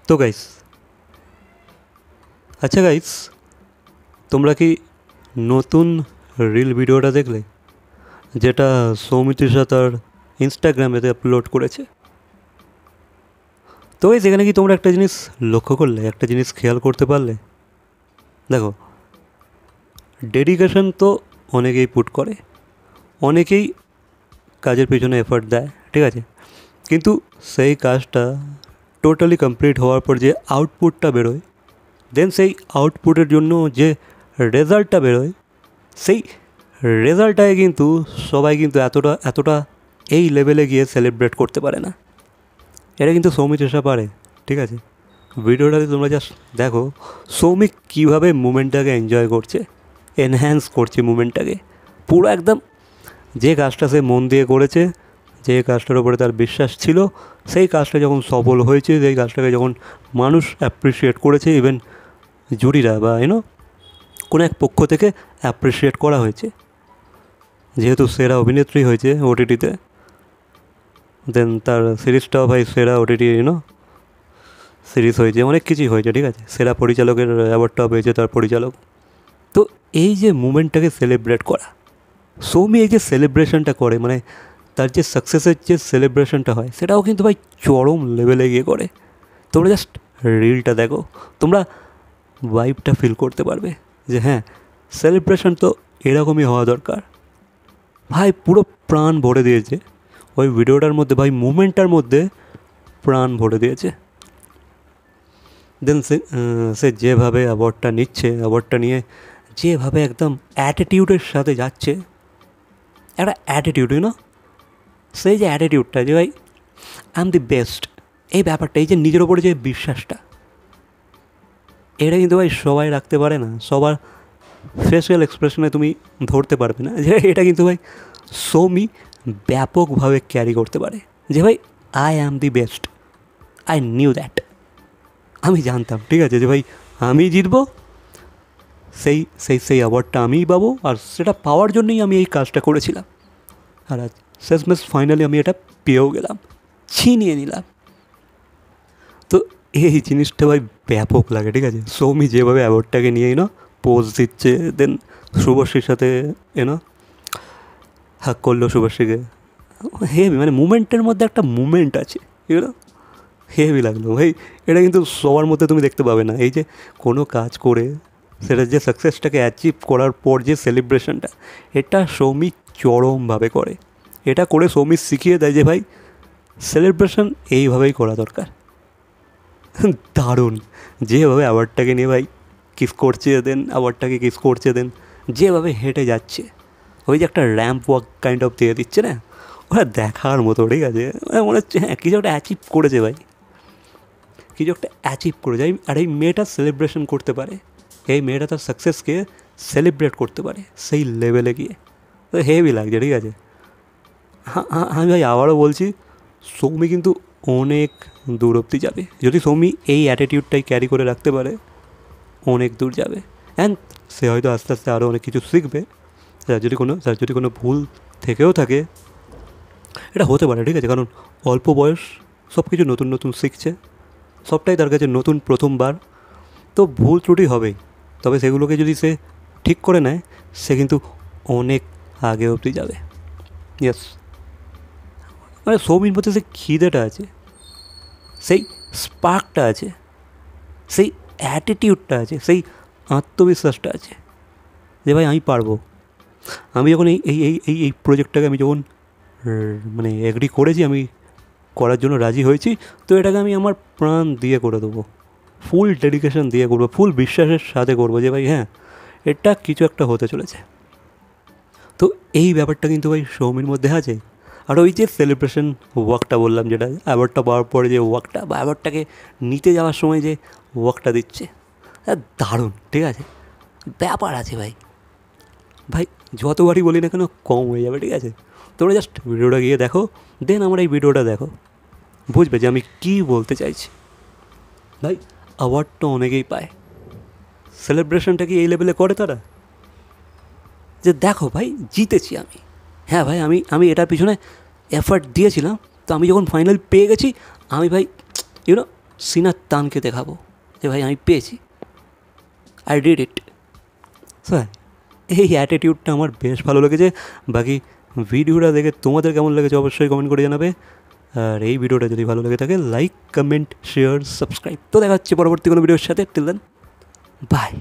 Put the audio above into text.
তো গাইস, আচ্ছা গাইস, তোমরা কি নতুন রিল ভিডিওটা দেখলে, যেটা সৌমিত্রিষা তার ইনস্টাগ্রামেতে আপলোড করেছে? তো গাইস, এখানে কি তোমরা একটা জিনিস লক্ষ্য করলে, একটা জিনিস খেয়াল করতে পারলে? দেখো, ডেডিকেশন তো অনেকেই পুট করে, অনেকেই কাজের পিছনে এফর্ট দেয়, ঠিক আছে, কিন্তু সেই কাজটা টোটালি কমপ্লিট হওয়ার পর যে আউটপুটটা বেরোয়, দেন সেই আউটপুটের জন্য যে রেজাল্টটা বেরোয়, সেই রেজাল্টটাকে কিন্তু সবাই কিন্তু এতটা এতটা এই লেভেলে গিয়ে সেলিব্রেট করতে পারে না। এটা কিন্তু সৌমিত্রিষা পারে, ঠিক আছে। ভিডিওটাতে তোমরা জাস্ট দেখো সৌমিক কীভাবে মুমেন্টটাকে এনজয় করছে, এনহ্যান্স করছে মুমেন্টটাকে পুরো একদম। যে কাজটা সে মন দিয়ে করেছে, যে কাজটার ওপরে তার বিশ্বাস ছিল, সেই কাজটা যখন সফল হয়েছে, সেই কাজটাকে যখন মানুষ অ্যাপ্রিসিয়েট করেছে, ইভেন জুরিরা বা কোনো এক পক্ষ থেকে অ্যাপ্রিসিয়েট করা হয়েছে, যেহেতু সেরা অভিনেত্রী হয়েছে ওটিটিতে, দেন তার সিরিজটাও ভাই সেরা ওটিটি সিরিজ হয়েছে, অনেক কিছুই হয়েছে, ঠিক আছে। সেরা পরিচালকের অ্যাওয়ার্ডটাও পেয়েছে তার পরিচালক। তো এই যে মুমেন্টটাকে সেলিব্রেট করা, সৌমি এই যে সেলিব্রেশনটা করে, মানে তার যে সাকসেসের যে সেলিব্রেশনটা হয়, সেটাও কিন্তু ভাই চরম লেভেলে গিয়ে করে। তোমরা জাস্ট রিলটা দেখো, তোমরা ভাইবটা ফিল করতে পারবে যে হ্যাঁ, সেলিব্রেশন তো এরকমই হওয়া দরকার। ভাই পুরো প্রাণ ভরে দিয়েছে ওই ভিডিওটার মধ্যে, ভাই মুমেন্টটার মধ্যে প্রাণ ভরে দিয়েছে। দেন সে যেভাবে অ্যাওয়ার্ডটা নিচ্ছে, অ্যাওয়ার্ডটা নিয়ে যেভাবে একদম অ্যাটিটিউডের সাথে যাচ্ছে, একটা অ্যাটিটিউড, সেই যে অ্যাটিটিউডটা, যে ভাই আই এম দি বেস্ট, এই ব্যাপারটা, এই যে নিজের ওপরে যে বিশ্বাসটা, এটা কিন্তু ভাই সবাই রাখতে পারে না। সবার ফেসিয়াল এক্সপ্রেশনে তুমি ধরতে পারবে না যে এটা কিন্তু ভাই সৌমি ব্যাপকভাবে ক্যারি করতে পারে, যে ভাই I am the best, I knew that. আমি জানতাম, ঠিক আছে, যে ভাই আমি জিতবো, সেই সেই সেই অ্যাওয়ার্ডটা আমিই পাবো, আর সেটা পাওয়ার জন্যই আমি এই কাজটা করেছিলাম। আর আজ শেষমেশ ফাইনালি আমি এটা পেয়েও গেলাম, ছিনিয়ে নিলাম। তো এই জিনিসটা ভাই ব্যাপক লাগে, ঠিক আছে। সৌমি যেভাবে অ্যাওয়ার্ডটাকে নিয়ে পোজ দিচ্ছে, দেন শুভশ্রীর সাথে হাক করলো শুভশ্রীকে, হেভি, মানে মুমেন্টের মধ্যে একটা মুমেন্ট আছে, হেভি লাগলো ভাই। এটা কিন্তু সবার মধ্যে তুমি দেখতে পাবে না। এই যে কোনো কাজ করে সেটার যে সাকসেসটাকে অ্যাচিভ করার পর যে সেলিব্রেশনটা, এটা সৌমি চরমভাবে করে। এটা করে সৌমি শিখিয়ে দেয় যে ভাই সেলিব্রেশন এইভাবেই করা দরকার। দারুণ, যেভাবে অ্যাওয়ার্ডটাকে নিয়ে ভাই কিস করছে, দেন অ্যাওয়ার্ডটাকে কিস করছে, দেন যেভাবে হেঁটে যাচ্ছে, ওই যে একটা র্যাম্প ওয়াক কাইন্ড অফ দিয়ে দিচ্ছে না, ওরা দেখার মতো, ঠিক আছে। মনে হচ্ছে হ্যাঁ, কিছু একটা অ্যাচিভ করেছে ভাই, কিছু একটা অ্যাচিভ করেছে। আর এই মেয়েটা সেলিব্রেশন করতে পারে, এই মেয়েটা তার সাকসেসকে সেলিব্রেট করতে পারে সেই লেভেলে গিয়ে, তো হেভি লাগছে, ঠিক আছে। আমি ভাই আবারও বলছি, সৌমি কিন্তু অনেক দূর অব্দি যাবে। যদি সৌমি এই অ্যাটিটিউডটাই ক্যারি করে রাখতে পারে, অনেক দূর যাবে। অ্যান্ড সে হয়তো আস্তে আস্তে আরও অনেক কিছু শিখবে। তার যদি কোনো ভুল থেকেও থাকে, এটা হতে পারে, ঠিক আছে, কারণ অল্প বয়স, সব কিছু নতুন নতুন শিখছে, সবটাই তার কাছে নতুন, প্রথমবার, তো ভুল ত্রুটি হবেই। তবে সেগুলোকে যদি সে ঠিক করে নেয়, সে কিন্তু অনেক আগে অবধি যাবে। ইয়েস, মানে সৌমির মধ্যে সেই খিদেটা আছে, সেই স্পার্কটা আছে, সেই অ্যাটিটিউডটা আছে, সেই আত্মবিশ্বাসটা আছে যে ভাই আমি পারবো। আমি যখন এই এই এই এই প্রজেক্টটাকে আমি যখন মানে এগ্রি করেছি, আমি করার জন্য রাজি হয়েছি, তো এটাকে আমি আমার প্রাণ দিয়ে করে দেবো, ফুল ডেডিকেশন দিয়ে করবো, ফুল বিশ্বাসের সাথে করবো যে ভাই হ্যাঁ, এটা কিছু একটা হতে চলেছে। তো এই ব্যাপারটা কিন্তু ভাই সৌমির মধ্যে আছে। আর ওই যে সেলিব্রেশন ওয়াকটা বললাম, যেটা অ্যাওয়ার্ডটা পাওয়ার পরে যে ওয়াকটা, বা অ্যাওয়ার্ডটাকে নিতে যাওয়ার সময় যে ওয়াকটা দিচ্ছে, দারুণ, ঠিক আছে, ব্যাপার আছে ভাই। ভাই যতবারই বলি না কেন কম হয়ে যাবে, ঠিক আছে। তোমরা জাস্ট ভিডিওটা গিয়ে দেখো, দেন আমার এই ভিডিওটা দেখো, বুঝবে যে আমি কী বলতে চাইছি। ভাই অ্যাওয়ার্ড তো অনেকেই পায়, সেলিব্রেশনটা কি এই লেভেলে করে তারা, যে দেখো ভাই জিতেছি আমি, হ্যাঁ ভাই আমি এটার পিছনে এফার্ট দিয়েছিলাম, তো আমি যখন ফাইনাল পেয়ে গেছি, আমি ভাই সিনার টানকে দেখাবো যে ভাই আমি পেয়েছি, আই ডিড ইট। স্যার এই অ্যাটিটিউডটা আমার বেশ ভালো লেগেছে। বাকি ভিডিওটা দেখে তোমাদের কেমন লেগেছে অবশ্যই কমেন্ট করে জানাবে। আর এই ভিডিওটা যদি ভালো লেগে থাকে লাইক, কমেন্ট, শেয়ার, সাবস্ক্রাইব। তো দেখা হচ্ছে পরবর্তী কোনো ভিডিওর সাথে। Till then by.